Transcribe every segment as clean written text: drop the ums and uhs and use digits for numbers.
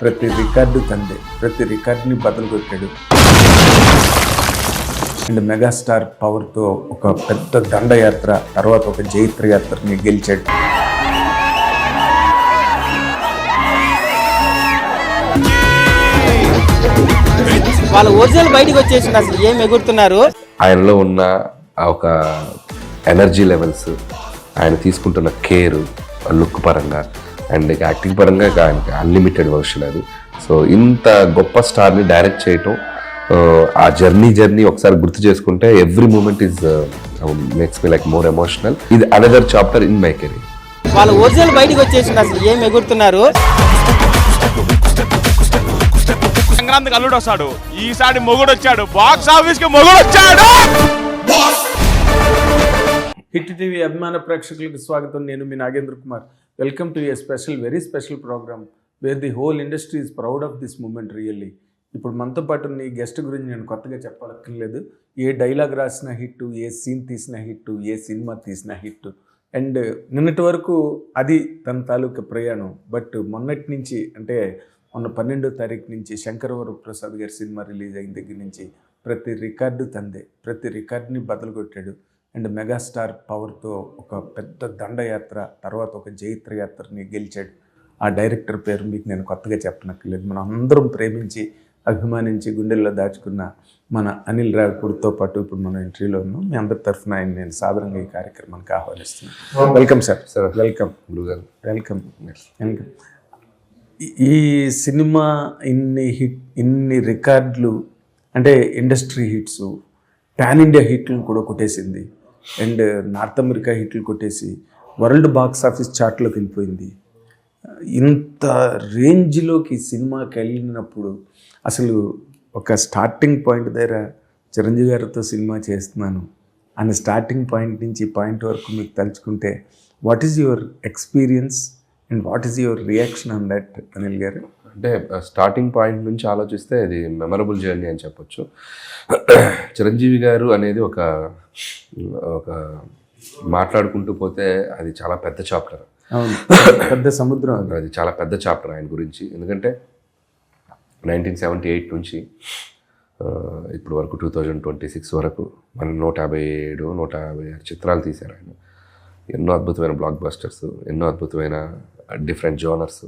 ప్రతి రికార్డు తందే, ప్రతి రికార్డుని బదులు కొట్టాడు. అండ్ మెగాస్టార్ పవర్తో ఒక పెద్ద దండయాత్ర, తర్వాత ఒక జైత్ర యాత్రని గెలిచాడు. వాళ్ళ ఒరిజినల్ బయటకు వచ్చేసింది. అసలు ఏం ఎగురుతున్నారు. ఆయనలో ఉన్న ఒక ఎనర్జీ లెవెల్స్, ఆయన తీసుకుంటున్న కేర్, లుక్ పరంగా అండ్ యాక్టింగ్ పరంగా ఆయనకి అన్లిమిటెడ్ వర్షన్ అది. సో ఇంత గొప్ప స్టార్ని డైరెక్ట్ చేయటం, ఆ జర్నీ ఒకసారి గుర్తు చేసుకుంటే every moment is makes me like more emotional. ఇది another chapter in my career. వాళ్ళ ఒరిజినల్ బయటకు వచ్చేసింది. అసలు ఏం ఎగురుతున్నారు. సంక్రాంతికి అల్లుడు వస్తాడు, ఈసారి మొగుడు వచ్చాడు, బాక్స్ ఆఫీస్ కి మొగుడు వచ్చాడు. హిట్ టీవీ అభిమాన ప్రేక్షకులకు స్వాగతం. నేను మీ Nagendra Kumar. Welcome to a special, very special programme where the whole industry is proud of this moment really. ఇప్పుడు మనతో పాటు ఉన్న ఈ గెస్ట్ గురించి నేను కొత్తగా చెప్పక్కర్లేదు. ఏ డైలాగ్ రాసిన హిట్, ఏ సీన్ తీసిన హిట్, ఏ సినిమా తీసిన హిట్. అండ్ నిన్నటి వరకు అది తన తాలూకా ప్రయాణం. బట్ మొన్నటి నుంచి, అంటే మొన్న 12వ తారీఖు నుంచి శంకరవరప్రసాద్ గారి సినిమా రిలీజ్ అయిన దగ్గర నుంచి ప్రతి రికార్డు తందే, ప్రతి రికార్డుని బదులు కొట్టాడు. అండ్ మెగాస్టార్ పవర్తో ఒక పెద్ద దండయాత్ర, తర్వాత ఒక జైత్ర యాత్రని గెలిచాడు. ఆ డైరెక్టర్ పేరు మీకు నేను కొత్తగా చెప్పనక్కర్లేదు. మనం అందరం ప్రేమించి, అభిమానించి, గుండెల్లో దాచుకున్న మన అనిల్ రావిపూడితో పాటు ఇప్పుడు మనం ఎంట్రీలో ఉన్నాం. మీ అందరి తరఫున ఆయన నేను సాధారణంగా ఈ కార్యక్రమానికి ఆహ్వానిస్తున్నాను. Welcome sir. Welcome. Welcome. Welcome. ఈ సినిమా ఇన్ని రికార్డులు, అంటే ఇండస్ట్రీ హిట్స్, పాన్ ఇండియా హిట్లు కూడా కొట్టేసింది. అండ్ నార్త్ అమెరికా హిట్లు కొట్టేసి వరల్డ్ బాక్స్ ఆఫీస్ చార్ట్లోకి వెళ్ళిపోయింది. ఇంత రేంజ్లోకి సినిమాకి వెళ్ళినప్పుడు అసలు ఒక స్టార్టింగ్ పాయింట్ దగ్గర చిరంజీవి గారితో సినిమా చేస్తున్నాను అనే స్టార్టింగ్ పాయింట్ నుంచి పాయింట్ వరకు మీకు తలుచుకుంటే what is your experience and what is your reaction on that Anil గారు? అంటే స్టార్టింగ్ పాయింట్ నుంచి ఆలోచిస్తే ఇది మెమరబుల్ జర్నీ అని చెప్పొచ్చు. చిరంజీవి గారు అనేది ఒక మాట్లాడుకుంటూ పోతే అది చాలా పెద్ద చాప్టర్. అవును, పెద్ద సముద్రం. అది చాలా పెద్ద చాప్టర్ ఆయన గురించి. ఎందుకంటే 1978 నుంచి ఇప్పుడు వరకు 2026 వరకు మనం 157 చిత్రాలు తీశారు ఆయన. ఎన్నో అద్భుతమైన బ్లాక్ బస్టర్స్, ఎన్నో అద్భుతమైన డిఫరెంట్ జోనర్స్.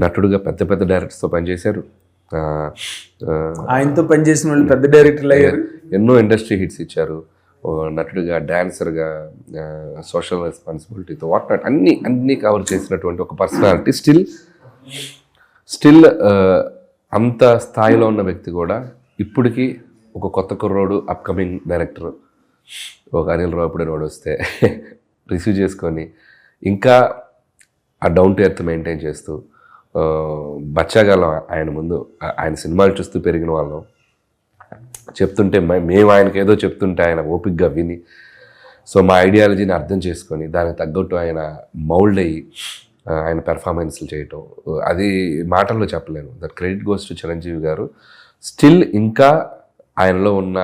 నటుడుగా పెద్ద పెద్ద డైరెక్టర్స్తో పనిచేశారు. ఆయనతో పనిచేసిన వాళ్ళు పెద్ద డైరెక్టర్లు అయ్యారు. ఎన్నో ఇండస్ట్రీ హిట్స్ ఇచ్చారు. నటుడుగా, డాన్సర్గా, సోషల్ రెస్పాన్సిబిలిటీతో వాట్ నాట్ అన్నీ కవర్ చేసినటువంటి ఒక పర్సనాలిటీ. స్టిల్ అంత స్థాయిలో ఉన్న వ్యక్తి కూడా ఇప్పటికీ ఒక కొత్త కుర్రోడు, అప్కమింగ్ డైరెక్టర్ ఒక అనిల్ రావిపూడి వాడు వస్తే రిసీవ్ చేసుకొని ఇంకా ఆ డౌన్ టు ఎర్త్ మెయింటైన్ చేస్తూ బచ్చాగాలం ఆయన ముందు, ఆయన సినిమాలు చూస్తూ పెరిగిన వాళ్ళం. చెప్తుంటే మేము ఆయనకి ఏదో చెప్తుంటే ఆయన ఓపిక్గా విని, సో మా ఐడియాలజీని అర్థం చేసుకొని దానికి తగ్గట్టు ఆయన మౌల్డ్ అయ్యి ఆయన పెర్ఫార్మెన్స్లు చేయటం, అది మాటల్లో చెప్పలేను. That credit goes to Chiranjeevi గారు. స్టిల్ ఇంకా ఆయనలో ఉన్న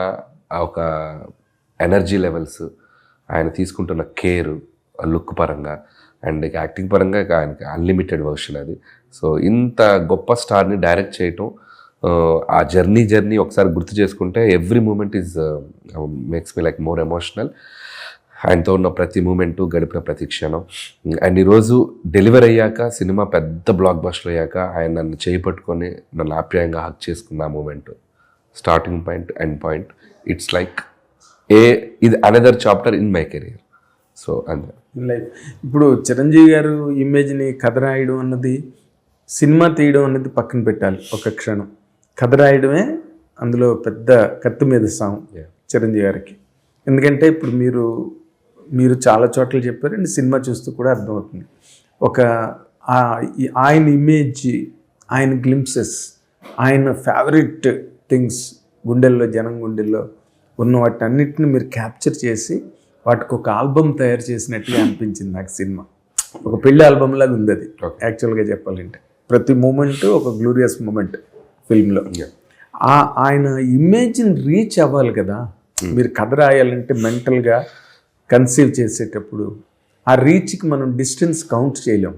ఒక ఎనర్జీ లెవెల్స్, ఆయన తీసుకుంటున్న కేర్, లుక్ పరంగా అండ్ యాక్టింగ్ పరంగా ఆయనకి అన్లిమిటెడ్ వర్షన్ అది. సో ఇంత గొప్ప స్టార్ని డైరెక్ట్ చేయటం, ఆ జర్నీ ఒకసారి గుర్తు చేసుకుంటే every moment is makes me like more emotional. ఆయనతో ఉన్న ప్రతి మూమెంటు, గడిపిన ప్రతి క్షణం. అండ్ ఈరోజు డెలివర్ అయ్యాక, సినిమా పెద్ద బ్లాక్ బస్టర్ అయ్యాక ఆయన నన్ను చేపట్టుకొని నన్ను ఆప్యాయంగా హక్ చేసుకున్న ఆ moment, starting point, end point, it's like ఇది another chapter in my career. So అంతే లైఫ్. ఇప్పుడు చిరంజీవి గారు ఇమేజ్ని కథ రాయడం అన్నది, సినిమా తీయడం అన్నది పక్కన పెట్టాలి ఒక క్షణం. కథ రాయడమే అందులో పెద్ద కత్తి మీద సాం చిరంజీవి గారికి. ఎందుకంటే ఇప్పుడు మీరు చాలా చోట్ల చెప్పారు అండ్ సినిమా చూస్తూ కూడా అర్థమవుతుంది. ఒక ఆయన ఇమేజ్, ఆయన గ్లింప్సెస్, ఆయన ఫేవరెట్ థింగ్స్, గుండెల్లో, జనం గుండెల్లో ఉన్న వాటి అన్నిటిని మీరు క్యాప్చర్ చేసి వాటికి ఒక ఆల్బమ్ తయారు చేసినట్టుగా అనిపించింది నాకు సినిమా. ఒక పెళ్లి ఆల్బమ్ లాగా ఉంది అది యాక్చువల్గా చెప్పాలంటే. ప్రతి మూమెంట్ ఒక గ్లోరియస్ మూమెంట్ ఫిల్మ్లో. ఆయన ఇమేజ్ని రీచ్ అవ్వాలి కదా. మీరు కథ రాయాలంటే మెంటల్గా కన్సీవ్ చేసేటప్పుడు ఆ రీచ్కి మనం డిస్టెన్స్ కౌంట్ చేయలేం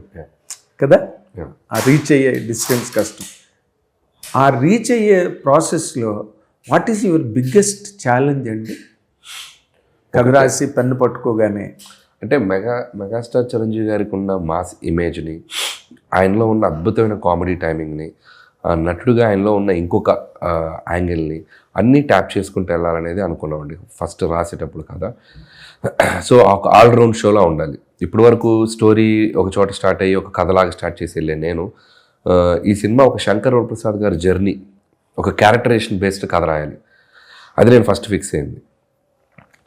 కదా. ఆ రీచ్ అయ్యే డిస్టెన్స్ కష్టం. ఆ రీచ్ అయ్యే ప్రాసెస్లో what is your biggest challenge అండి? కథ రాసి పెన్ను పట్టుకోగానే అంటే మెగాస్టార్ చిరంజీవి గారికి ఉన్న మాస్ ఇమేజ్ని, ఆయనలో ఉన్న అద్భుతమైన కామెడీ టైమింగ్ని, నటుడుగా ఆయనలో ఉన్న ఇంకొక యాంగిల్ని అన్నీ ట్యాప్ చేసుకుంటూ వెళ్ళాలనేది అనుకున్నామండి ఫస్ట్ రాసేటప్పుడు కదా. సో ఒక ఆల్రౌండ్ షోలా ఉండాలి. ఇప్పటి వరకు స్టోరీ ఒక చోట స్టార్ట్ అయ్యి ఒక కథలాగా స్టార్ట్ చేసి వెళ్ళాను నేను. ఈ సినిమా ఒక శంకర్ వరప్రసాద్ గారి జర్నీ, ఒక క్యారెక్టరేషన్ బేస్డ్ కథ రాయాలి, అది నేను ఫస్ట్ ఫిక్స్ అయింది.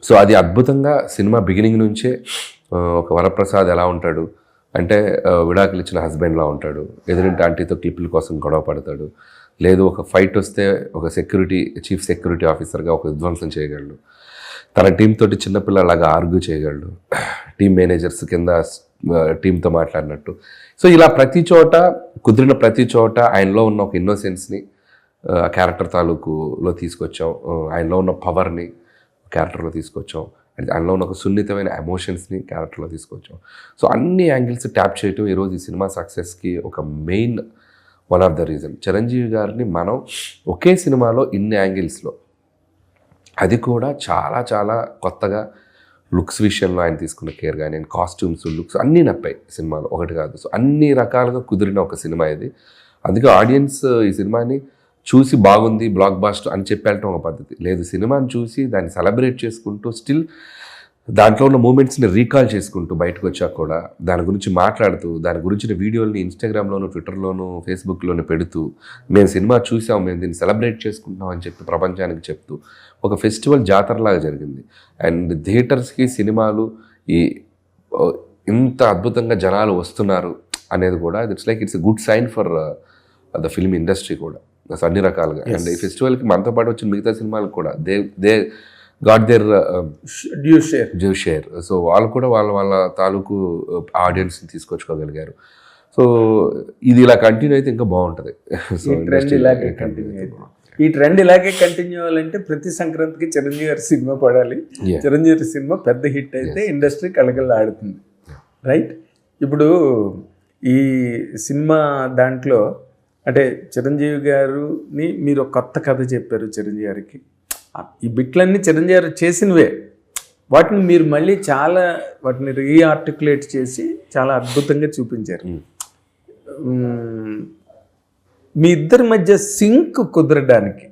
సో అది అద్భుతంగా సినిమా బిగినింగ్ నుంచే ఒక వరప్రసాద్ ఎలా ఉంటాడు అంటే విడాకులు ఇచ్చిన హస్బెండ్లా ఉంటాడు, ఎదురింటి ఆంటీతో క్లిప్పుల కోసం గొడవ పడతాడు, లేదు ఒక ఫైట్ వస్తే ఒక చీఫ్ సెక్యూరిటీ ఆఫీసర్గా ఒక విధ్వంసం చేయగలడు, తన టీం తోటి చిన్నపిల్లలాగా ఆర్గ్యూ చేయగలడు, టీం మేనేజర్స్ కింద టీంతో మాట్లాడినట్టు. సో ఇలా కుదిరిన ప్రతి చోట ఆయనలో ఉన్న ఒక ఇన్నోసెన్స్ని క్యారెక్టర్ తాలూకులో తీసుకొచ్చాం, ఆయనలో ఉన్న పవర్ని క్యారెక్టర్లో తీసుకొచ్చాం, ఆయనలో ఉన్న ఒక సున్నితమైన ఎమోషన్స్ని క్యారెక్టర్లో తీసుకొచ్చాం. సో అన్ని యాంగిల్స్ ట్యాప్ చేయటం ఈరోజు ఈ సినిమా సక్సెస్కి ఒక main one of the reason. Chiranjeevi గారిని మనం ఒకే సినిమాలో ఇన్ని యాంగిల్స్లో, అది కూడా చాలా చాలా కొత్తగా లుక్స్ విషయంలో ఆయన తీసుకున్న కేర్ కానీ, కాస్ట్యూమ్స్, లుక్స్ అన్నీ నప్పాయి సినిమాలో, ఒకటి కాదు. సో అన్ని రకాలుగా కుదిరిన ఒక సినిమా ఇది. అందుకే ఆడియన్స్ ఈ సినిమాని చూసి బాగుంది బ్లాక్ బాస్టర్ అని చెప్పేయటం ఒక పద్ధతి లేదు, సినిమాని చూసి దాన్ని సెలబ్రేట్ చేసుకుంటూ స్టిల్ దాంట్లో ఉన్న మూమెంట్స్ని రీకాల్ చేసుకుంటూ బయటకు వచ్చాక కూడా దాని గురించి మాట్లాడుతూ, దాని గురించిన వీడియోల్ని ఇన్స్టాగ్రామ్లోను, ట్విట్టర్లోను, ఫేస్బుక్లోను పెడుతూ, మేము సినిమా చూసాం, మేము దీన్ని సెలబ్రేట్ చేసుకుంటున్నాం అని చెప్పి ప్రపంచానికి చెప్తూ ఒక ఫెస్టివల్ జాతరలాగా జరిగింది. అండ్ థియేటర్స్కి సినిమాలు ఇంత అద్భుతంగా జనాలు వస్తున్నారు అనేది కూడా it's a good sign for the film industry కూడా అన్ని రకాలుగా. అండ్ ఈ ఫెస్టివల్కి మనతో పాటు వచ్చిన మిగతా సినిమాలకు కూడా they got their due share. So వాళ్ళు కూడా వాళ్ళ తాలూకు ఆడియన్స్ని తీసుకొచ్చుకోగలిగారు. సో ఇది ఇలా కంటిన్యూ అయితే ఇంకా బాగుంటుంది. సో ఈ ట్రెండ్ ఇలాగే కంటిన్యూ అవ్వాలంటే ప్రతి సంక్రాంతికి చిరంజీవి గారి సినిమా పడాలి. చిరంజీవి గారి సినిమా పెద్ద హిట్ అయితే ఇండస్ట్రీ కళకళ ఆడుతుంది, రైట్? ఇప్పుడు ఈ సినిమా దాంట్లో అంటే చిరంజీవి గారిని మీరు ఒక కొత్త కథ చెప్పారు చిరంజీవి గారికి. ఈ బిట్లన్నీ చిరంజీవి గారు చేసినవే, వాటిని మీరు మళ్ళీ వాటిని రీఆర్టికులేట్ చేసి చాలా అద్భుతంగా చూపించారు. మీ ఇద్దరి మధ్య సింక్ కుదరడానికి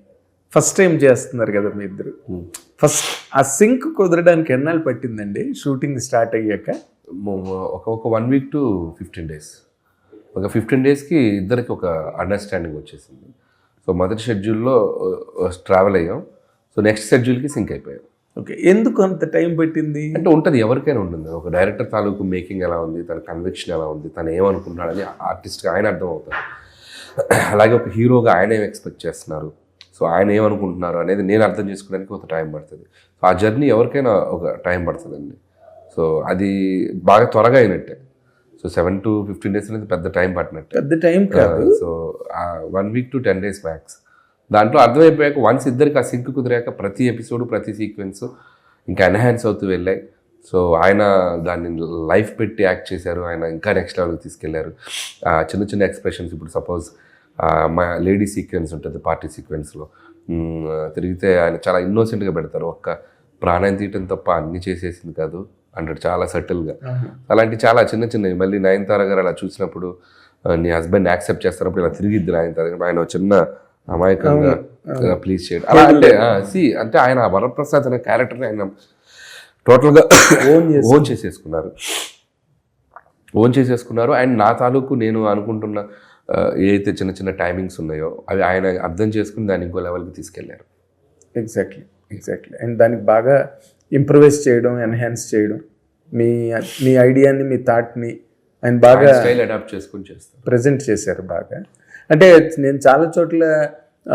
ఫస్ట్ టైం చేస్తున్నారు కదా మీ ఇద్దరు. ఫస్ట్ ఆ సింక్ కుదరడానికి ఎన్నాళ్ళు పట్టిందండి షూటింగ్ స్టార్ట్ అయ్యాక? ఒక 1 week to 15 days. ఒక 15 daysకి ఇద్దరికి ఒక అండర్స్టాండింగ్ వచ్చేసింది. సో మొదటి షెడ్యూల్లో ట్రావెల్ అయ్యాం, సో నెక్స్ట్ షెడ్యూల్కి సింక్ అయిపోయాం. ఓకే, ఎందుకు అంత టైం పట్టింది? అంటే ఉంటుంది, ఎవరికైనా ఉంటుంది. ఒక డైరెక్టర్ తాలూకు మేకింగ్ ఎలా ఉంది, తన కన్విక్షన్ ఎలా ఉంది, తను ఏమనుకుంటున్నాడని ఆర్టిస్ట్గా ఆయన అర్థం అవుతారు. అలాగే ఒక హీరోగా ఆయన ఏం ఎక్స్పెక్ట్ చేస్తున్నారు, సో ఆయన ఏమనుకుంటున్నారు అనేది నేను అర్థం చేసుకోవడానికి ఒక టైం పడుతుంది. సో ఆ జర్నీ ఎవరికైనా ఒక టైం పడుతుందండి. సో అది బాగా త్వరగా అయినట్టే. సో 7 to 15 days అనేది పెద్ద టైం పట్టినట్టు. పెద్ద టైం కాదు. So 1 week to 10 days max. దాంట్లో అర్థమైపోయాక వన్స్ ఇద్దరికి ఆ సింక్ కుదిరాక ప్రతి ఎపిసోడ్, ప్రతి సీక్వెన్స్ ఇంకా ఎన్హాన్స్ అవుతూ వెళ్ళాయి. సో ఆయన దాన్ని లైఫ్ పెట్టి యాక్ట్ చేశారు, ఆయన ఇంకా నెక్స్ట్ లెవెల్కి తీసుకెళ్లారు. చిన్న చిన్న ఎక్స్ప్రెషన్స్, ఇప్పుడు సపోజ్ మా లేడీ సీక్వెన్స్ ఉంటుంది పార్టీ సీక్వెన్స్లో, తిరిగితే ఆయన చాలా ఇన్నోసెంట్గా పెడతారు. ఒక్క ప్రాణం తీయటం తప్ప అన్నీ చేసేసింది కాదు అంటాడు చాలా సటిల్గా. అలాంటి చాలా చిన్న చిన్నవి. మళ్ళీ నయనతార గారు అలా చూసినప్పుడు నీ హస్బెండ్ యాక్సెప్ట్ చేస్తున్నప్పుడు ఇలా తిరిగిద్ది నయనతార గారు, ఆయన చిన్న అమాయకంగా ప్లీజ్ చేయడం అలా అంటే ఆయన వరప్రసాద్ అనే క్యారెక్టర్ని ఆయన టోటల్గా ఓన్ చేసేసుకున్నారు. అండ్ నా తాలూకు నేను అనుకుంటున్న ఏదైతే చిన్న చిన్న టైమింగ్స్ ఉన్నాయో అవి ఆయన అర్థం చేసుకుని దాన్ని ఇంకో లెవెల్కి తీసుకెళ్లారు. ఎగ్జాక్ట్లీ. అండ్ దానికి బాగా ఇంప్రూవైజ్ చేయడం, ఎన్హాన్స్ చేయడం, మీ ఐడియాని, మీ థాట్ని ఆయన బాగా స్టైల్ అడాప్ట్ చేసుకుని చేస్తారు, ప్రజెంట్ చేశారు బాగా. అంటే నేను చాలా చోట్ల,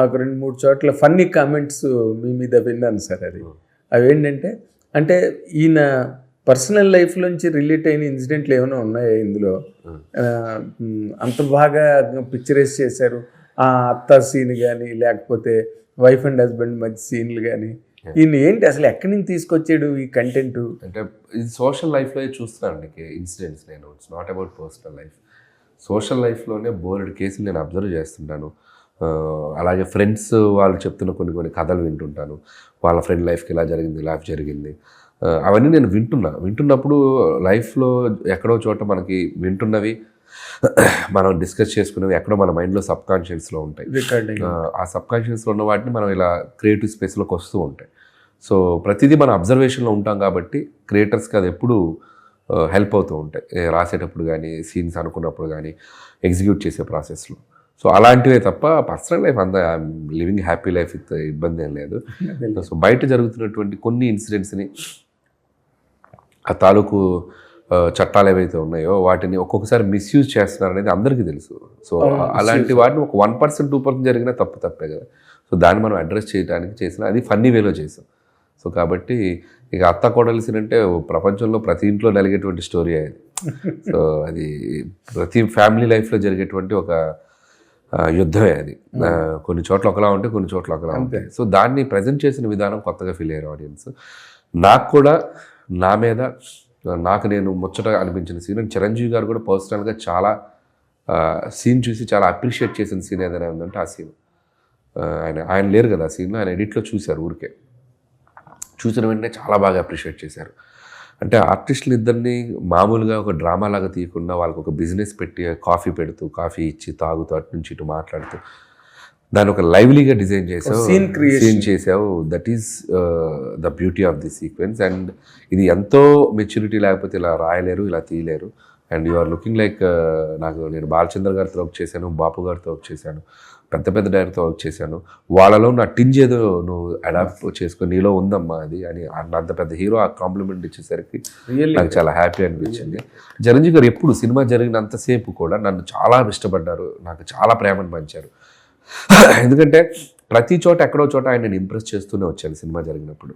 ఒక 2-3 చోట్ల ఫన్నీ కామెంట్స్ మీ మీద విన్నాను సార్. అవి ఏంటంటే, అంటే ఈయన పర్సనల్ లైఫ్లోంచి రిలేట్ అయిన ఇన్సిడెంట్లు ఏమైనా ఉన్నాయా ఇందులో? అంత బాగా పిక్చరైజ్ చేశారు. ఆ అత్త సీన్ కానీ, లేకపోతే వైఫ్ అండ్ హస్బెండ్ మధ్య సీన్లు కానీ, ఈయన ఏంటి అసలు ఎక్కడి నుంచి తీసుకొచ్చాడు ఈ కంటెంట్? అంటే ఇది సోషల్ లైఫ్లో చూస్తున్నాను ఇన్సిడెంట్స్ నేను, it's not about personal life. Social లైఫ్లోనే బోలెడు కేసులు నేను అబ్జర్వ్ చేస్తుంటాను. అలాగే ఫ్రెండ్స్ వాళ్ళు చెప్తున్న కొన్ని కథలు వింటుంటాను. వాళ్ళ ఫ్రెండ్ లైఫ్కి ఇలా జరిగింది, ఇలా జరిగింది, అవన్నీ నేను వింటున్నప్పుడు లైఫ్లో ఎక్కడో చోట మనకి వింటున్నవి మనం డిస్కస్ చేసుకునేవి ఎక్కడో మన మైండ్లో సబ్కాన్షియస్లో ఉంటాయి. ఆ సబ్కాన్షియస్లో ఉన్న వాటిని మనం ఇలా క్రియేటివ్ స్పేస్లోకి వస్తూ ఉంటాయి. సో ప్రతిదీ మన అబ్జర్వేషన్లో ఉంటాం కాబట్టి క్రియేటర్స్కి అది ఎప్పుడు హెల్ప్ అవుతూ ఉంటాయి, రాసేటప్పుడు కానీ, సీన్స్ అనుకున్నప్పుడు కానీ, ఎగ్జిక్యూట్ చేసే ప్రాసెస్లో. సో అలాంటివే తప్ప పర్సనల్ లైఫ్ అంతా లివింగ్ హ్యాపీ లైఫ్ విత్ ఇబ్బంది ఏం లేదు. సో బయట జరుగుతున్నటువంటి కొన్ని ఇన్సిడెంట్స్ని, ఆ తాలూకు చట్టాలు ఏవైతే ఉన్నాయో వాటిని ఒక్కొక్కసారి మిస్యూజ్ చేస్తున్నారు అనేది అందరికీ తెలుసు. సో అలాంటి వాటిని ఒక 1%, 2% జరిగినా తప్పే కదా. సో దాన్ని మనం అడ్రస్ చేయడానికి చేసిన అది ఫన్నీ వేలో చేసాం. సో కాబట్టి ఇక అత్త కోడలిసిన అంటే ప్రపంచంలో ప్రతి ఇంట్లో నలిగేటువంటి స్టోరీ అది. సో అది ప్రతి ఫ్యామిలీ లైఫ్లో జరిగేటువంటి ఒక యుద్ధమే అది. కొన్ని చోట్ల ఒకలా ఉంటే కొన్ని చోట్ల ఒకలా ఉంటాయి. సో దాన్ని ప్రజెంట్ చేసిన విధానం కొత్తగా ఫీల్ అయ్యారు ఆడియన్స్. నాకు కూడా నా మీద నాకు నేను ముచ్చటగా అనిపించిన సీన్, చిరంజీవి గారు కూడా పర్సనల్గా చాలా సీన్ చూసి చాలా అప్రిషియేట్ చేసిన సీన్ ఏదైనా ఉందంటే ఆ సీన్. ఆయన లేరు కదా ఆ సీన్లో, ఆయన ఎడిట్లో చూశారు. ఊరికే చూసిన వెంటనే చాలా బాగా అప్రిషియేట్ చేశారు. అంటే ఆర్టిస్టులు ఇద్దరిని మామూలుగా ఒక డ్రామా లాగా తీయకుండా వాళ్ళకి ఒక బిజినెస్ పెట్టి కాఫీ పెడుతూ, కాఫీ ఇచ్చి తాగుతూ, అటు నుంచి ఇటు మాట్లాడుతూ దాన్ని ఒక లైవ్లీగా డిజైన్ చేసావు, సీన్ చేసావు. That is the beauty of the sequence. And ఇది ఎంతో మెచ్యూరిటీ లేకపోతే ఇలా రాయలేరు, ఇలా తీయలేరు. And you are looking like, నేను బాలచంద్ర గారితో వర్క్ చేశాను, బాపు గారితో వర్క్ చేశాను, పెద్ద డైరెక్టర్తో వర్క్ చేశాను. వాళ్ళలో నా టింజ్ ఏదో నువ్వు అడాప్ట్ చేసుకొని నీలో ఉందమ్మా అది అని అంత పెద్ద హీరో ఆ కాంప్లిమెంట్ ఇచ్చేసరికి నాకు చాలా హ్యాపీ అనిపించింది. చిరంజీవి గారు ఎప్పుడు సినిమా జరిగినంతసేపు కూడా నన్ను చాలా ఇష్టపడ్డారు, నాకు చాలా ప్రేమను పంచారు. ఎందుకంటే ప్రతి చోట ఎక్కడో చోట ఆయన నేను ఇంప్రెస్ చేస్తూనే వచ్చాను సినిమా జరిగినప్పుడు.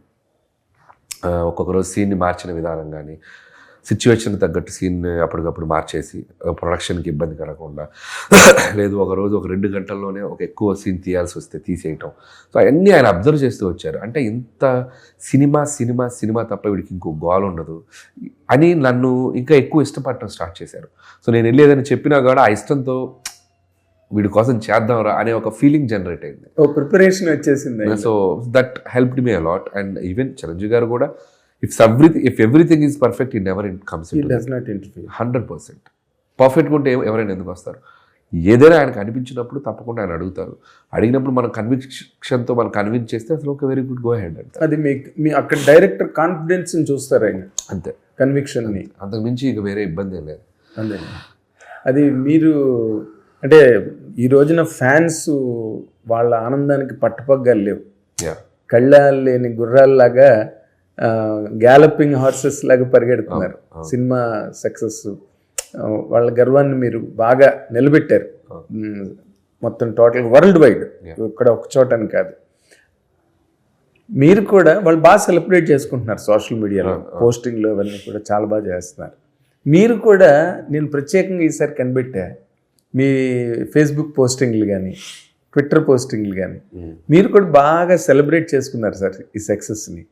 ఒక్కొక్క రోజు సీన్ని మార్చిన విధానం కానీ, సిచ్యువేషన్ తగ్గట్టు సీన్ అప్పటికప్పుడు మార్చేసి ప్రొడక్షన్కి ఇబ్బంది కలగకుండా, లేదు ఒకరోజు ఒక 2 గంటల్లోనే ఒక ఎక్కువ సీన్ తీయాల్సి వస్తే తీసేయటం. సో అవన్నీ ఆయన అబ్జర్వ్ చేస్తూ వచ్చారు. అంటే ఇంత సినిమా తప్ప వీడికి ఇంకో గోల్ ఉండదు అని నన్ను ఇంకా ఎక్కువ ఇష్టపడటం స్టార్ట్ చేశారు. సో నేను వెళ్ళి ఏదైనా చెప్పినా కూడా ఆ ఇష్టంతో వీడి కోసం చేద్దాంరా అనే ఒక ఫీలింగ్ జనరేట్ అయింది, ప్రిపరేషన్ వచ్చేసింది. So that helped me a lot. And even Chiranjeevi గారు కూడా if everything is perfect, he never comes into it. He does not interfere. 100% పర్ఫెక్ట్గా ఉంటే ఎవరైనా ఎందుకు వస్తారు? ఏదైనా ఆయనకు అనిపించినప్పుడు తప్పకుండా ఆయన అడుగుతారు. అడిగినప్పుడు మనం కన్విక్షన్తో మనం కన్విన్స్ చేస్తే అసలు ఒక వెరీ గుడ్ గో హెడ్ అంటారు. అది మీ అక్కడ డైరెక్టర్ కాన్ఫిడెన్స్ని చూస్తారు ఆయన, అంతే, కన్విక్షన్ని. అంతకు మించి ఇక వేరే ఇబ్బంది ఏం లేదు. అంతే. అది మీరు అంటే ఈ రోజున ఫ్యాన్స్ వాళ్ళ ఆనందానికి పట్టుపగ్గాలు లేవు. కళ్ళాలు లేని గుర్రాల్లాగా గ్యాలపింగ్ హార్సెస్ లాగా పరిగెడుతున్నారు. సినిమా సక్సెస్ వాళ్ళ గర్వాన్ని మీరు బాగా నిలబెట్టారు మొత్తం టోటల్ వరల్డ్ వైడ్, ఇక్కడ ఒక చోట అని కాదు. మీరు కూడా వాళ్ళు బాగా సెలబ్రేట్ చేసుకుంటున్నారు సోషల్ మీడియాలో, పోస్టింగ్లు అవన్నీ కూడా చాలా బాగా చేస్తున్నారు. మీరు కూడా నేను ప్రత్యేకంగా ఈసారి కనిపెట్టా, మీ ఫేస్బుక్ పోస్టింగ్లు కానీ, ట్విట్టర్ పోస్టింగ్లు కానీ మీరు కూడా బాగా సెలబ్రేట్ చేసుకున్నారు సార్ ఈ సక్సెస్ని.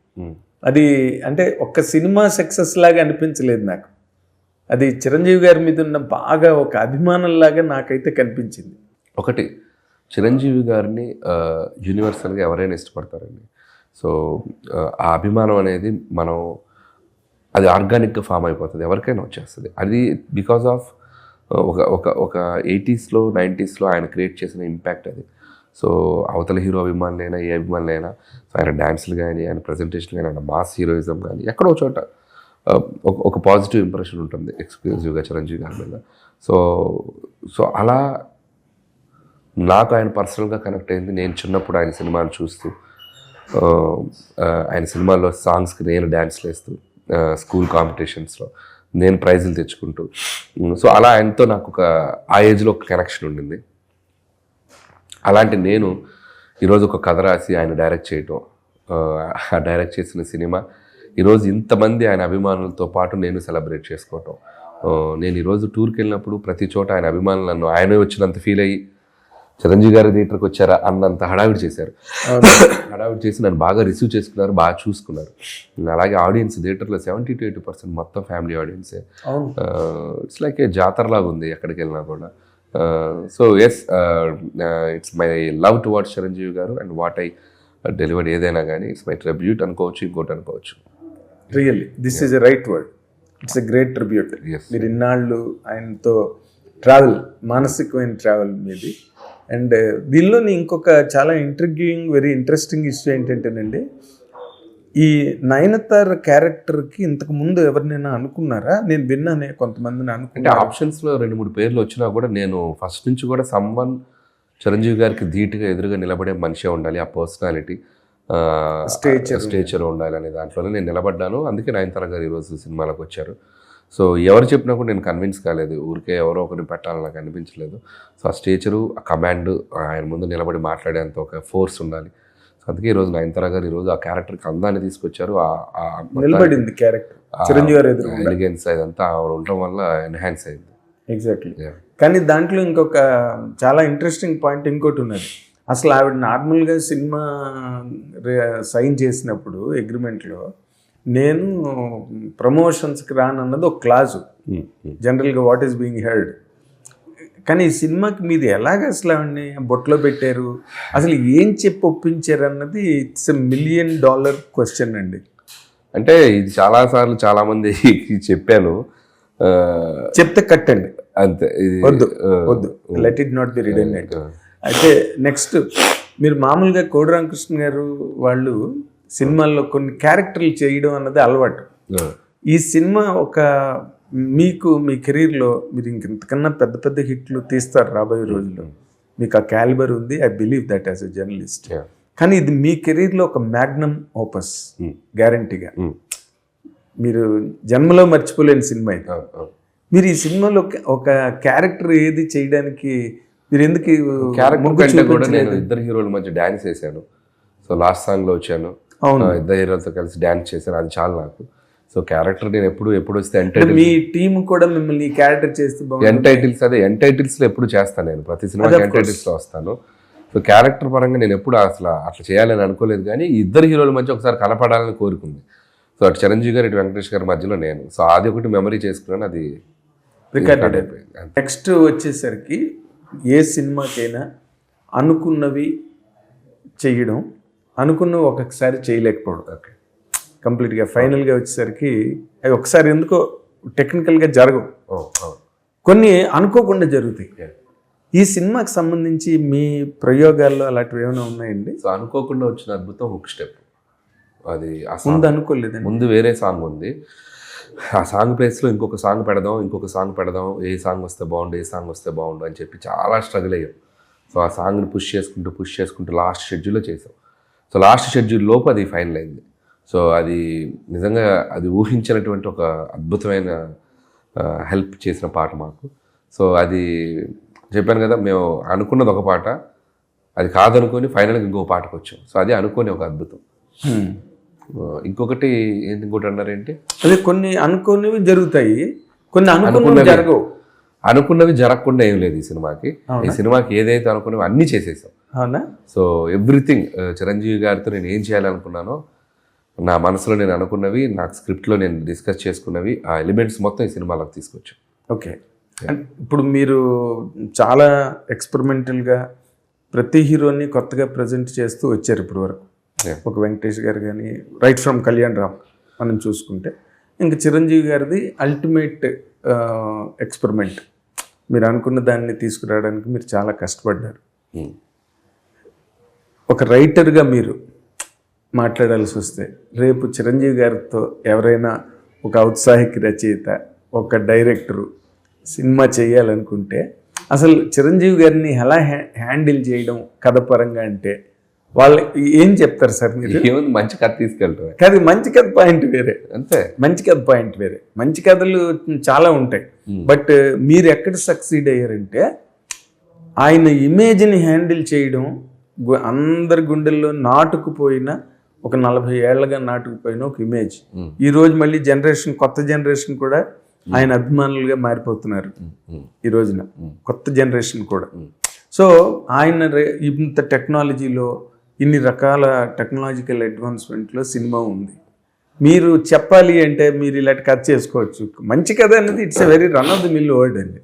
అది అంటే ఒక్క సినిమా సక్సెస్ లాగా అనిపించలేదు నాకు, అది చిరంజీవి గారి మీద ఉన్న బాగా ఒక అభిమానంలాగా నాకైతే కనిపించింది. ఒకటి, చిరంజీవి గారిని యూనివర్సల్గా ఎవరైనా ఇష్టపడతారండి. సో ఆ అభిమానం అనేది అది ఆర్గానిక్గా ఫామ్ అయిపోతుంది, ఎవరికైనా వచ్చేస్తుంది. అది బికాజ్ ఆఫ్ ఒక 80s, 90s ఆయన క్రియేట్ చేసిన ఇంపాక్ట్ అది. సో అవతల హీరో అభిమానులైనా ఏ అభిమానులైనా, సో ఆయన డ్యాన్స్లు కానీ, ఆయన ప్రజెంటేషన్ కానీ, ఆయన మాస్ హీరోయిజం కానీ ఎక్కడో చోట ఒక పాజిటివ్ ఇంప్రెషన్ ఉంటుంది ఎక్స్క్లూజివ్గా చిరంజీవి గారి మీద. సో అలా నాకు ఆయన పర్సనల్గా కనెక్ట్ అయింది. నేను చిన్నప్పుడు ఆయన సినిమాలు చూస్తూ, ఆయన సినిమాల్లో సాంగ్స్కి నేను డ్యాన్స్లు వేస్తూ, స్కూల్ కాంపిటీషన్స్లో నేను ప్రైజులు తెచ్చుకుంటూ, సో అలా ఆయనతో నాకు ఆ ఏజ్లో ఒక కనెక్షన్ ఉండింది. అలాంటి నేను ఈరోజు ఒక కథ రాసి ఆయన డైరెక్ట్ చేయటం, ఆ డైరెక్ట్ చేసిన సినిమా ఈరోజు ఇంతమంది ఆయన అభిమానులతో పాటు నేను సెలబ్రేట్ చేసుకోవటం. నేను ఈరోజు టూర్కి వెళ్ళినప్పుడు ప్రతి చోట ఆయన అభిమానులు నన్ను ఆయనే వచ్చినంత ఫీల్ అయ్యి చిరంజీవి గారి థియేటర్కి వచ్చారా అన్నంత హడావిడి చేశారు. హడావిడి చేసి నన్ను బాగా రిసీవ్ చేసుకున్నారు, బాగా చూసుకున్నారు. అలాగే ఆడియన్స్ థియేటర్లో 70 to 80% మొత్తం ఫ్యామిలీ ఆడియన్సే. ఇట్స్ లైక్ ఏ జాతరలాగా ఉంది ఎక్కడికి వెళ్ళినా కూడా. So yes, it's my love towards Chiranjeevi garu and what I delivered ఏదైనా కానీ ఇట్స్ మై ట్రిబ్యూట్ అనుకోవచ్చు, ఇంకోటి అనుకోవచ్చు. Really this is a right word. It's a great tribute. మీరు ఇన్నాళ్ళు ఆయనతో ట్రావెల్, మానసికమైన ట్రావెల్ మీది. అండ్ దీనిలోని ఇంకొక చాలా ఇంట్రిగ్యూయింగ్, వెరీ ఇంట్రెస్టింగ్ ఇష్యూ ఏంటంటేనండి, ఈ నయనతార క్యారెక్టర్కి ఇంతకు ముందు ఎవరినైనా అనుకున్నారా? నేను విన్నానే కొంతమందిని అంటే అనుకుంటే ఆప్షన్స్లో 2-3 పేర్లు వచ్చినా కూడా నేను ఫస్ట్ నుంచి కూడా సమ్వన్ చిరంజీవి గారికి ధీటుగా ఎదురుగా నిలబడే మనిషే ఉండాలి, ఆ పర్సనాలిటీ స్టేచర్ ఉండాలి అనే దాంట్లోనే నేను నిలబడ్డాను. అందుకే నయనతార గారు ఈరోజు సినిమాలకు వచ్చారు. సో ఎవరు చెప్పినా కూడా నేను కన్విన్స్ కాలేదు, ఊరికే ఎవరో ఒకరిని పెట్టాలని నాకు అనిపించలేదు. సో ఆ స్టేచరు, ఆ కమాండ్, ఆయన ముందు నిలబడి మాట్లాడేంత ఒక ఫోర్స్ ఉండాలి. సో అందుకే ఈరోజు నయనతార గారు ఈరోజు ఆ క్యారెక్టర్కి అందాన్ని తీసుకొచ్చారు. నిలబడింది క్యారెక్టర్ చిరంజీవి గారు ఎదురు ఎలిగెన్స్ అదంతా ఉండడం వల్ల ఎన్హాన్స్ అయింది. ఎగ్జాక్ట్లీ. కానీ దాంట్లో ఇంకొక చాలా ఇంట్రెస్టింగ్ పాయింట్ ఇంకోటి ఉన్నది. అసలు ఆవిడ నార్మల్గా సినిమా సైన్ చేసినప్పుడు అగ్రిమెంట్లో నేను ప్రమోషన్స్కి రానన్నది ఒక క్లాజు, జనరల్గా వాట్ ఈస్ బీయింగ్ హెర్డ్. కానీ ఈ సినిమాకి మీరు ఎలాగ అసలు ఆవిడని బొట్లో పెట్టారు, అసలు ఏం చెప్పి ఒప్పించారు అన్నది ఇట్స్ $1 million క్వశ్చన్ అండి. అంటే ఇది చాలాసార్లు చాలామందికి చెప్పాను, చెప్తే కట్టండి అంతే. ఇది వద్దు, let it not be redundant. అయితే నెక్స్ట్, మీరు మామూలుగా కోడి రామకృష్ణ గారు వాళ్ళు సినిమాల్లో కొన్ని క్యారెక్టర్లు చేయడం అన్నది అలవాటు. ఈ సినిమా ఒక మీకు మీ కెరీర్లో మీరు ఇంతకన్నా పెద్ద పెద్ద హిట్లు తీస్తారు రాబోయే రోజుల్లో, మీకు ఆ క్యాలిబర్ ఉంది. I believe that as a journalist. కానీ ఇది మీ కెరీర్లో ఒక మ్యాగ్నమ్ ఓపస్, గ్యారంటీగా. మీరు జన్మలో మర్చిపోలేని సినిమా ఇది. మీరు ఈ సినిమాలో ఒక క్యారెక్టర్ ఏది చేయడానికి మీరు ఎందుకు క్యారెక్టర్ కూడా నేను 2 హీరోల మధ్య డాన్స్ చేశాను. సో లాస్ట్ సాంగ్లో వచ్చాను, 2 హీరోలతో కలిసి డాన్స్ చేశాను, అది చాలా నాకు. సో క్యారెక్టర్ నేను ఎప్పుడు వస్తే మీ టీం కూడా మిమ్మల్ని ఈ క్యారెక్టర్ చేస్తే ఎంటైటిల్స్, అదే ఎంటైటిల్స్లో ఎప్పుడు చేస్తాను నేను, ప్రతి సినిమాకి ఎంటైటిల్స్లో వస్తాను. సో క్యారెక్టర్ పరంగా నేను ఎప్పుడు అసలు అట్లా చేయాలని అనుకోలేదు, కానీ 2 హీరోల మధ్య ఒకసారి కనపడాలని కోరుకుంది. సో అటు చిరంజీవి గారు, ఇటు వెంకటేష్ గారి మధ్యలో నేను. సో అది ఒకటి మెమరీ చేసుకున్నాను, అది రికార్డెడ్ అయిపోయింది. నెక్స్ట్ వచ్చేసరికి ఏ సినిమాకైనా అనుకున్నవి చేయడం, అనుకున్నవి ఒక్కొక్కసారి చేయలేకపోవడం, కంప్లీట్గా ఫైనల్గా వచ్చేసరికి అవి ఒకసారి ఎందుకో టెక్నికల్గా జరగవు, కొన్ని అనుకోకుండా జరుగుతాయి. ఈ సినిమాకి సంబంధించి మీ ప్రయోగాల్లో అలాంటివి ఏమైనా ఉన్నాయండి? సో అనుకోకుండా వచ్చిన అద్భుతం హుక్ స్టెప్. అది ముందు అనుకోలేదండి. ముందు వేరే సాంగ్ ఉంది, ఆ సాంగ్ ప్లేస్లో ఇంకొక సాంగ్ పెడదాం, ఏ సాంగ్ వస్తే బాగుండు అని చెప్పి చాలా స్ట్రగుల్ అయ్యాం. సో ఆ సాంగ్ని పుష్ చేసుకుంటూ లాస్ట్ షెడ్యూల్లో చేసాం. సో లాస్ట్ షెడ్యూల్ లోపు అది ఫైనల్ అయింది. సో అది నిజంగా అది ఊహించినటువంటి ఒక అద్భుతమైన హెల్ప్ చేసిన పాట మాకు. సో అది చెప్పాను కదా, మేము అనుకున్నది ఒక పాట, అది కాదనుకొని ఫైనల్గా ఇంకో పాటకు వచ్చాం. సో అది అనుకోని ఒక అద్భుతం. ఇంకొకటి అన్నారేంటి, అదే కొన్ని అనుకోనివి జరుగుతాయి, కొన్ని అనుకున్నవి జరగవు. అనుకున్నవి జరగకుండా ఏం లేదు ఈ సినిమాకి. ఈ సినిమాకి ఏదైతే అనుకున్నవి అన్నీ చేసేసాం. అవునా? సో ఎవ్రీథింగ్ చిరంజీవి గారితో నేను ఏం చేయాలనుకున్నానో, నా మనసులో నేను అనుకున్నవి, నాకు స్క్రిప్ట్లో నేను డిస్కస్ చేసుకున్నవి, ఆ ఎలిమెంట్స్ మొత్తం ఈ సినిమాలోకి తీసుకొచ్చాం. ఓకే. ఇప్పుడు మీరు చాలా ఎక్స్పెరిమెంటల్గా ప్రతి హీరోని కొత్తగా ప్రజెంట్ చేస్తూ వచ్చారు ఇప్పటి వరకు. ఒక వెంకటేష్ గారు కానీ, రైట్ ఫ్రమ్ కళ్యాణ్ రామ్ మనం చూసుకుంటే, ఇంకా చిరంజీవి గారిది అల్టిమేట్ ఎక్స్పెరిమెంట్. మీరు అనుకున్న దాన్ని తీసుకురావడానికి మీరు చాలా కష్టపడ్డారు. ఒక రైటర్గా మీరు మాట్లాడాల్సి వస్తే, రేపు చిరంజీవి గారితో ఎవరైనా ఒక ఔత్సాహిక రచయిత, ఒక డైరెక్టరు సినిమా చేయాలనుకుంటే అసలు చిరంజీవి గారిని ఎలా హ్యాండిల్ చేయడం కథ పరంగా అంటే వాళ్ళు ఏం చెప్తారు సార్? మీరు మంచి కథ తీసుకెళ్తారు. కాదు, మంచి కథ పాయింట్ వేరే, అంతే. మంచి కథ పాయింట్ వేరే. మంచి కథలు చాలా ఉంటాయి, బట్ మీరు ఎక్కడ సక్సీడ్ అయ్యారంటే ఆయన ఇమేజ్ని హ్యాండిల్ చేయడం. అందరి గుండెల్లో నాటుకుపోయిన, ఒక 40 ఏళ్ళగా నాటుకుపోయిన ఒక ఇమేజ్ ఈరోజు మళ్ళీ కొత్త జనరేషన్ కూడా ఆయన అభిమానులుగా మారిపోతున్నారు. ఈ రోజున కొత్త జనరేషన్ కూడా సో ఆయన ఇంత టెక్నాలజీలో ఇన్ని రకాల టెక్నాలజికల్ అడ్వాన్స్మెంట్లో సినిమా ఉంది. మీరు చెప్పాలి అంటే మీరు ఇలాంటి కథ చేసుకోవచ్చు. మంచి కథ అనేది it's a very run of the mill word అండి.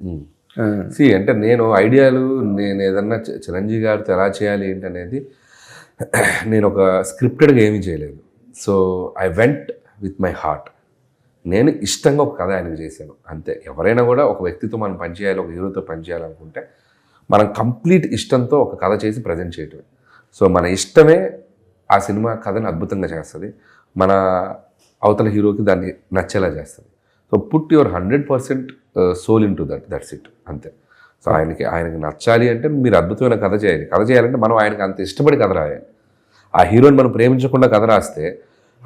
అంటే నేను ఐడియాలు నేను ఏదన్నా చిరంజీవి గారితో ఎలా చేయాలి ఏంటి అనేది నేను ఒక స్క్రిప్టెడ్గా ఏమీ చేయలేదు. So I went with my heart. నేను ఇష్టంగా ఒక కథ ఆయనకు చేశాను అంతే. ఎవరైనా కూడా ఒక వ్యక్తితో మనం పనిచేయాలి, ఒక హీరోతో పనిచేయాలనుకుంటే మనం కంప్లీట్ ఇష్టంతో ఒక కథ చేసి ప్రజెంట్ చేయటమే. సో మన ఇష్టమే ఆ సినిమా కథని అద్భుతంగా చేస్తుంది, మన అవతల హీరోకి దాన్ని నచ్చేలా చేస్తుంది. So put your 100% soul into that's it అంతే. సో ఆయనకి నచ్చాలి అంటే మీరు అద్భుతమైన కథ చేయాలి. కథ చేయాలంటే మనం ఆయనకి అంత ఇష్టపడి కథ రాయాలి. ఆ హీరోని మనం ప్రేమించకుండా కథ రాస్తే,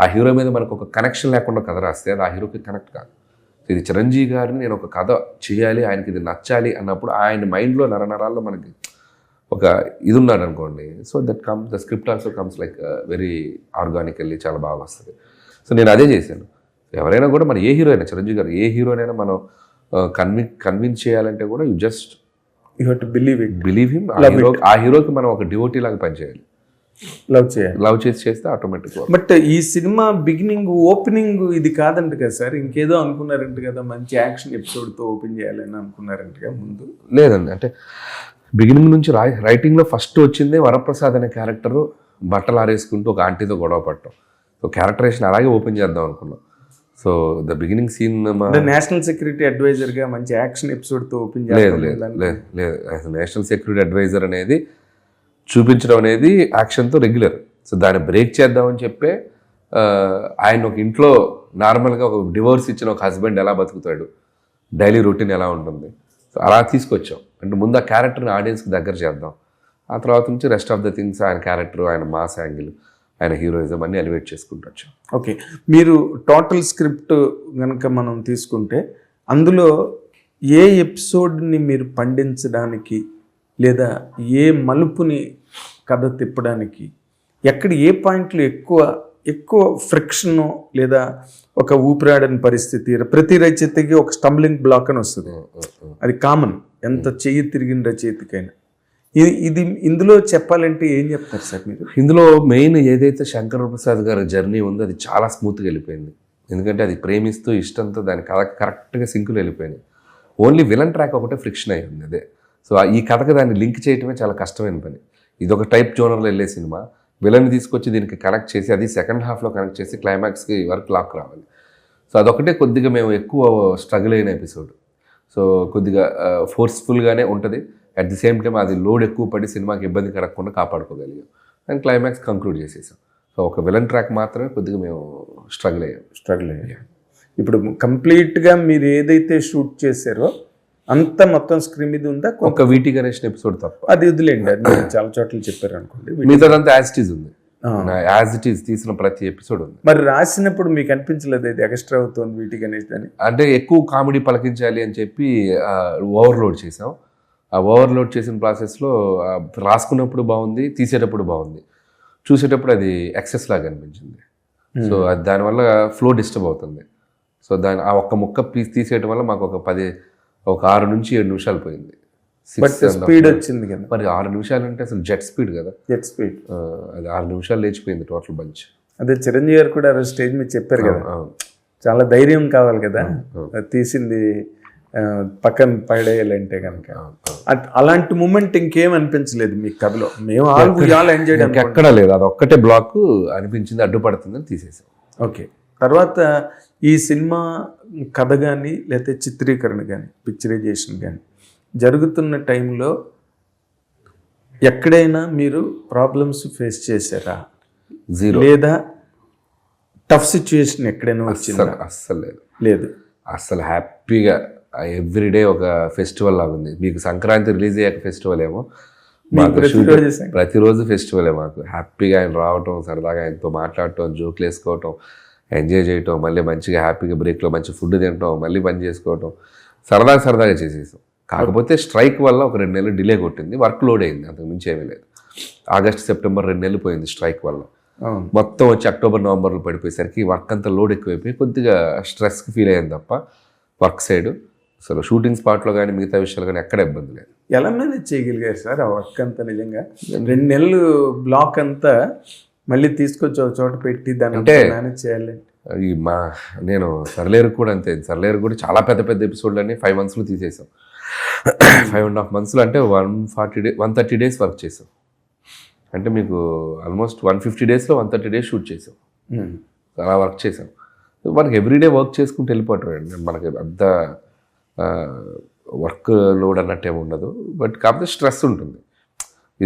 ఆ హీరో మీద మనకు ఒక కనెక్షన్ లేకుండా కథ రాస్తే అది ఆ హీరోకి కనెక్ట్ కాదు. ఇది చిరంజీవి గారిని నేను ఒక కథ చేయాలి, ఆయనకి ఇది నచ్చాలి అన్నప్పుడు ఆయన మైండ్లో నరనరాల్లో మనకి ఒక ఇది ఉన్నాడు అనుకోండి. So the script also comes like very organically, చాలా బాగా వస్తుంది. సో నేను అదే చేశాను. ఎవరైనా కూడా మన ఏ హీరో అయినా, చిరంజీవి గారు ఏ హీరోనైనా మనం కన్విన్స్ చేయాలంటే కూడా you have to believe him. ఆ హీరోకి మనం ఒక డివోటీ లాగా పనిచేయాలి, లవ్ చేస్తే ఆటోమేటిక్. బట్ ఈ సినిమా బిగినింగ్ ఓపెనింగ్ ఇది కాదంట కదా సార్, ఇంకేదో అనుకున్నారంట కదా, మంచి యాక్షన్ ఎపిసోడ్తో ఓపెన్ చేయాలని అనుకున్నారంట కదా ముందు? లేదండి, అంటే బిగినింగ్ నుంచి రైటింగ్లో ఫస్ట్ వచ్చిందే వరప్రసాద్ అనే క్యారెక్టరు బట్టలు ఆరేసుకుంటూ ఒక ఆంటీతో గొడవ పడటం. సో క్యారెక్టరేషన్ అలాగే ఓపెన్ చేద్దాం అనుకున్నాం. So the beginning scene national security అడ్వైజర్గా మంచి యాక్షన్ ఎపిసోడ్తో ఓపెన్ లేదు నేషనల్ సెక్యూరిటీ అడ్వైజర్ అనేది చూపించడం అనేది యాక్షన్తో రెగ్యులర్. సో దాన్ని బ్రేక్ చేద్దామని చెప్పే ఆయన ఒక ఇంట్లో నార్మల్గా ఒక డివోర్స్ ఇచ్చిన ఒక హస్బెండ్ ఎలా బతుకుతాడు, డైలీ రొటీన్ ఎలా ఉంటుంది, సో అలా తీసుకొచ్చాం. అంటే ముందు ఆ క్యారెక్టర్ని ఆడియన్స్కి దగ్గర చేద్దాం, ఆ తర్వాత నుంచి రెస్ట్ ఆఫ్ ద థింగ్స్ ఆయన క్యారెక్టర్, ఆయన మాస్ యాంగిల్, ఆయన హీరోయిజం అన్నీ ఎలివేట్ చేసుకుంటూ వచ్చాం. ఓకే, మీరు టోటల్ స్క్రిప్ట్ కనుక మనం తీసుకుంటే అందులో ఏ ఎపిసోడ్ని మీరు పండించడానికి లేదా ఏ మలుపుని కథ తిప్పడానికి ఎక్కడ ఏ పాయింట్లు ఎక్కువ ఫ్రిక్షను లేదా ఒక ఊపిరాడని పరిస్థితి, ప్రతి రచయితకి ఒక స్టంబ్లింగ్ బ్లాక్ అని వస్తుంది, అది కామన్ ఎంత చెయ్యి తిరిగిన రచయితకైనా. ఇది ఇందులో చెప్పాలంటే ఏం చెప్తారు సార్ మీరు? ఇందులో మెయిన్ ఏదైతే శంకర్ ప్రసాద్ గారి జర్నీ ఉందో అది చాలా స్మూత్గా వెళ్ళిపోయింది. ఎందుకంటే అది ప్రేమిస్తూ ఇష్టంతో దాని కథ కరెక్ట్గా సింకులు వెళ్ళిపోయింది. ఓన్లీ విలన్ ట్రాక్ ఒకటే ఫ్రిక్షన్ అయి ఉంది అదే. సో ఈ కథకు దాన్ని లింక్ చేయటమే చాలా కష్టమైన పని. ఇది ఒక టైప్ జోనర్లో వెళ్ళే సినిమా, విలన్ తీసుకొచ్చి దీనికి కనెక్ట్ చేసి అది సెకండ్ హాఫ్లో కనెక్ట్ చేసి క్లైమాక్స్కి వర్క్ లాక్ రావాలి. సో అదొకటే కొద్దిగా మేము ఎక్కువ స్ట్రగుల్ అయిన ఎపిసోడ్. సో కొద్దిగా ఫోర్స్ఫుల్గానే ఉంటుంది, అట్ ది సేమ్ టైం అది లోడ్ ఎక్కువ పడి సినిమాకి ఇబ్బంది కలగకుండా కాపాడుకోగలిగాం అండ్ క్లైమాక్స్ కంక్లూడ్ చేసేసాం. సో ఒక విలన్ ట్రాక్ మాత్రమే కొద్దిగా మేము స్ట్రగుల్ అయ్యాం. ఇప్పుడు కంప్లీట్గా మీరు ఏదైతే షూట్ చేశారో అంతా మొత్తం స్క్రీన్ మీద ఉందా? ఒక వీటి గణేష్ ఎపిసోడ్ తప్ప అది వదిలేండి, అది మీరు చాలా చోట్ల చెప్పారు అనుకోండి. మిగతాదంతా యాజ్ ఇట్ ఈజ్ ఉంది, యాజ్ ఇట్ ఈజ్ తీసిన ప్రతి ఎపిసోడ్ ఉంది. మరి రాసినప్పుడు మీకు అనిపించలేదు ఇది ఎక్స్ట్రా అవుతుంది వీటి గణేష్ అని? అంటే ఎక్కువ కామెడీ పలకించాలి అని చెప్పి ఓవర్లోడ్ చేసాం. ఆ ఓవర్లోడ్ చేసిన ప్రాసెస్లో రాసుకున్నప్పుడు బాగుంది, తీసేటప్పుడు బాగుంది, చూసేటప్పుడు అది ఎక్సెస్ లాగా అనిపించింది. సో అది దానివల్ల ఫ్లో డిస్టర్బ్ అవుతుంది. సో ఆ ఒక్క ముక్క పీస్ తీసేయడం వల్ల మాకు ఒక 6 నుంచి 7 నిమిషాలు పోయింది. స్పీడ్ వచ్చింది కదా మరి 6 నిమిషాలు అంటే అసలు జెట్ స్పీడ్ కదా, అది 6 నిమిషాలు లేచిపోయింది టోటల్ బంచ్. అదే చిరంజీవి గారు కూడా స్టేజ్ మీద చెప్పారు కదా, చాలా ధైర్యం కావాలి కదా తీసింది పక్కన పడేయాలంటే కనుక. అలాంటి మూమెంట్ ఇంకేం అనిపించలేదు మీకు కథలో? మేము ఎంజాయ్ ఎక్కడా లేదు, అది ఒక్కటే బ్లాక్ అనిపించింది, అడ్డుపడుతుందని తీసేసాం. ఓకే, తర్వాత ఈ సినిమా కథ కానీ లేకపోతే చిత్రీకరణ కానీ పిక్చరైజేషన్ కానీ జరుగుతున్న టైంలో ఎక్కడైనా మీరు ప్రాబ్లమ్స్ ఫేస్ చేశారా? లేదా టఫ్ సిచ్యువేషన్ ఎక్కడైనా వచ్చిందా? అస్సలు లేదు. అస్సలు హ్యాపీగా ఎవ్రీడే ఒక ఫెస్టివల్ లాగా ఉంది. మీకు సంక్రాంతి రిలీజ్ అయ్యాక ఫెస్టివల్ ఏమో, మాకు ప్రతిరోజు ఫెస్టివలే. మాకు హ్యాపీగా ఆయన రావటం, సరదాగా ఆయనతో మాట్లాడటం, జోకులు వేసుకోవటం, ఎంజాయ్ చేయటం, మళ్ళీ మంచిగా హ్యాపీగా బ్రేక్లో మంచి ఫుడ్ తినటం, మళ్ళీ పని చేసుకోవటం, సరదాగా చేసేసాం. కాకపోతే స్ట్రైక్ వల్ల ఒక 2 నెలలు డిలే కొట్టింది, వర్క్ లోడ్ అయింది, అంతకు మించి ఏమీ లేదు. ఆగస్ట్ సెప్టెంబర్ 2 నెలలు పోయింది స్ట్రైక్ వల్ల. మొత్తం వచ్చి అక్టోబర్ నవంబర్లో పడిపోయేసరికి వర్క్ అంతా లోడ్ ఎక్కువైపోయి కొద్దిగా స్ట్రెస్కి ఫీల్ అయ్యింది తప్ప వర్క్ సైడ్. అసలు షూటింగ్ స్పాట్లో కానీ మిగతా విషయాలు కానీ ఎక్కడ ఇబ్బంది లేదు. ఎలా మేనేజ్ చేయగలిగారు సార్ ఆ వర్క్ అంతా? నిజంగా 2 నెలలు బ్లాక్ అంతా మళ్ళీ తీసుకొచ్చి ఒక చోట పెట్టి దాన్ని అంటే మేనేజ్ చేయాలి. నేను సర్లేరు కూడా అంతే. సర్లేరు కూడా చాలా పెద్ద పెద్ద ఎపిసోడ్లన్నీ 5 monthsలో తీసేసాం. 5.5 monthsలో అంటే 130 days వర్క్ చేసాం. అంటే మీకు ఆల్మోస్ట్ 150 daysలో 130 days షూట్ చేసాం. అలా వర్క్ చేసాం. మనకి ఎవ్రీడే వర్క్ చేసుకుంటూ వెళ్ళిపోవటం. మనకి అంత వర్క్ లోడ్ అన్నట్టు ఏమి ఉండదు. బట్ కాకపోతే స్ట్రెస్ ఉంటుంది.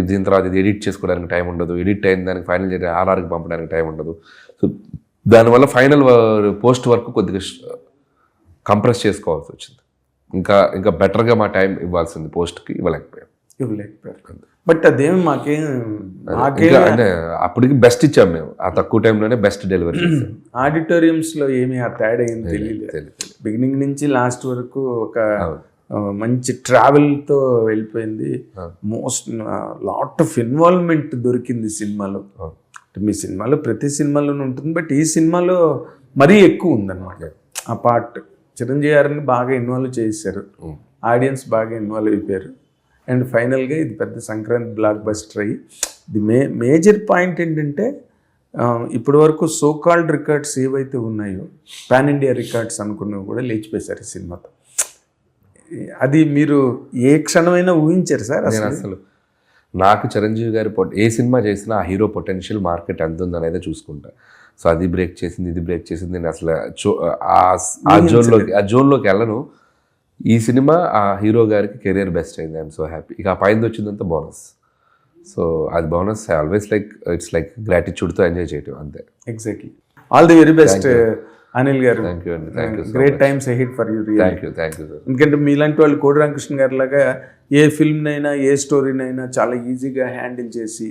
దీని తర్వాత ఇది ఎడిట్ చేసుకోవడానికి టైం ఉండదు, ఎడిట్ అయిన దానికి ఫైనల్ చేసి ఆర్ఆర్కి పంపడానికి టైం ఉండదు. సో దానివల్ల ఫైనల్ పోస్ట్ వర్క్ కొద్దిగా కంప్రెస్ చేసుకోవాల్సి వచ్చింది. ఇంకా బెటర్గా మా టైం ఇవ్వాల్సింది పోస్ట్కి ఇవ్వలేకపోయాం. బట్ అదేమి మాకేం అంటే అప్పటికి బెస్ట్ ఇచ్చాం మేము. ఆ తక్కువ టైంలోనే బెస్ట్ డెలివరీ చేసాం. ఆడిటోరియంస్లో ఏమి ఆ తేడా ఏం తెలియదు. బిగినింగ్ నుంచి లాస్ట్ వరకు ఒక మంచి ట్రావెల్తో వెళ్ళిపోయింది. లాట్ ఆఫ్ ఇన్వాల్వ్మెంట్ దొరికింది సినిమాలో. మీ సినిమాలో ప్రతి సినిమాలోనే ఉంటుంది, బట్ ఈ సినిమాలో మరీ ఎక్కువ ఉందన్నమాట ఆ పార్ట్. చిరంజీవి గారిని బాగా ఇన్వాల్వ్ చేశారు, ఆడియన్స్ బాగా ఇన్వాల్వ్ అయిపోయారు. అండ్ ఫైనల్గా ఇది పెద్ద సంక్రాంతి బ్లాక్ బస్టర్ అయ్యి ది మేజర్ పాయింట్ ఏంటంటే ఇప్పటి వరకు సో కాల్డ్ రికార్డ్స్ ఏవైతే ఉన్నాయో పాన్ ఇండియా రికార్డ్స్ అనుకున్నవి కూడా లేచిపోయారు ఈ సినిమాతో. అది మీరు ఏ క్షణమైనా ఊహించారు సార్? అసలు నాకు చిరంజీవి గారి ఏ సినిమా చేసినా ఆ హీరో పొటెన్షియల్ మార్కెట్ ఎంత ఉందనేది చూసుకుంటా. సో అది బ్రేక్ చేసింది, ఇది బ్రేక్ చేసింది, నేను అసలు ఆ జోన్లోకి వెళ్ళను. ఈ సినిమా ఆ హీరో గారికి కెరియర్ బెస్ట్ అయింది. I'm so happy. ఇక ఆ పైన వచ్చిందంతా బోనస్. సో అది bonus. I always it's like గ్రాటిట్యూడ్తో ఎంజాయ్ చేయటం అంతే. Exactly. All the very best Anil గారు. థ్యాంక్ యూ అండి. Thank you. Great times ahead for you. Thank you sir. ఎందుకంటే మీలాంటి వాళ్ళు కోడి రామకృష్ణ గారి లాగా ఏ ఫిల్మ్నైనా ఏ స్టోరీనైనా చాలా ఈజీగా హ్యాండిల్ చేసి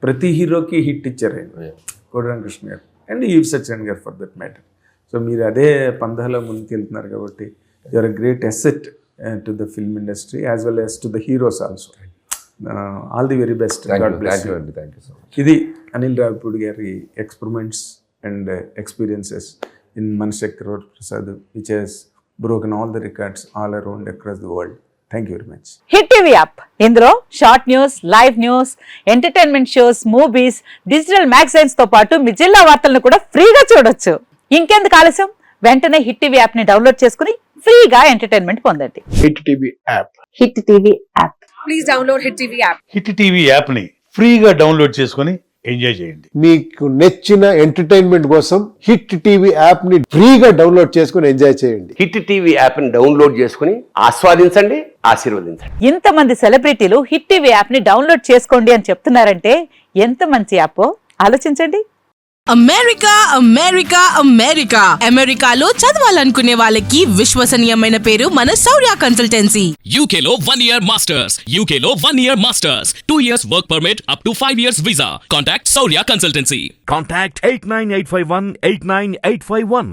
ప్రతి హీరోకి హిట్ ఇచ్చారు ఆయన, కోడి రామకృష్ణ గారు అండ్ ఈవ్ సత్యనారాయణ గారు ఫర్ దట్ మ్యాటర్. సో మీరు అదే పందాలో ముందుకు వెళ్తున్నారు కాబట్టి you are a great asset to the film industry as well as to the heroes also. All the very best. ఇది అనిల్ రావిపూడి గారి experiments and experiences in Manshekar Prasad, which has broken all the records all around across the world. Thank you very much. Hit TV app, ఇందులో short news, live news, entertainment shows, movies, digital magazines తో పాటు మీ జిల్లా వార్తలను కూడా ఫ్రీగా చూడొచ్చు. ఇంకెందుకు ఆలస్యం? వెంటనే హిట్ టీవీ యాప్ ని డౌన్లోడ్ చేసుకుని ఫ్రీగా ఎంటర్టైన్మెంట్ పొందండి. Hit TV app. Hit TV app. Please download hit TV app. Hit TV app ని ఫ్రీగా డౌన్లోడ్ చేసుకొని ఎంజాయ్ చేయండి. మీకు నచ్చిన ఎంటర్టైన్మెంట్ కోసం హిట్ టీవీ యాప్ ని ఫ్రీగా డౌన్లోడ్ చేసుకుని ఎంజాయ్ చేయండి. హిట్ టీవీ యాప్ ని డౌన్లోడ్ చేసుకుని ఆస్వాదించండి, ఆశీర్వదించండి. ఇంతమంది సెలబ్రిటీలు హిట్ టీవీ యాప్ ని డౌన్లోడ్ చేసుకోండి అని చెప్తున్నారంటే ఎంత మంచి యాప్ ఆలోచించండి. అమెరికా అమెరికా అమెరికా అమెరికాలో చదవాలనుకునే వాళ్ళకి విశ్వసనీయమైన పేరు మన శౌర్య కన్సల్టెన్సీ. UK లో 1 year masters, UK లో 1 year masters, 2 years work permit up to 5 years visa. Contact Saurya Consultancy. Contact 89851 89851.